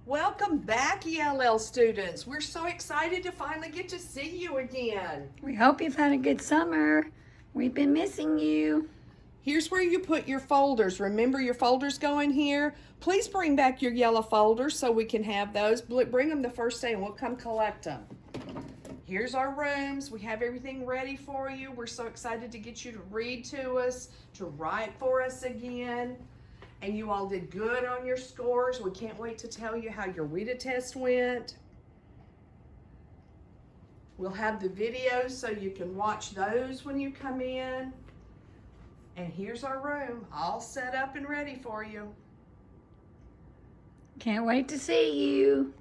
Welcome back, ELL students. We're so excited to finally get to see you again. We hope you've had a good summer. We've been missing you. Here's where you put your folders. Remember, your folders go in here. Please bring back your yellow folders so we can have those. Bring them the first day and we'll come collect them. Here's our rooms. We have everything ready for you. We're so excited to get you to read to us, to write for us again. And you all did good on your scores. We can't wait to tell you how your WIDA test went. We'll have the videos so you can watch those when you come in. And here's our room, all set up and ready for you. Can't wait to see you.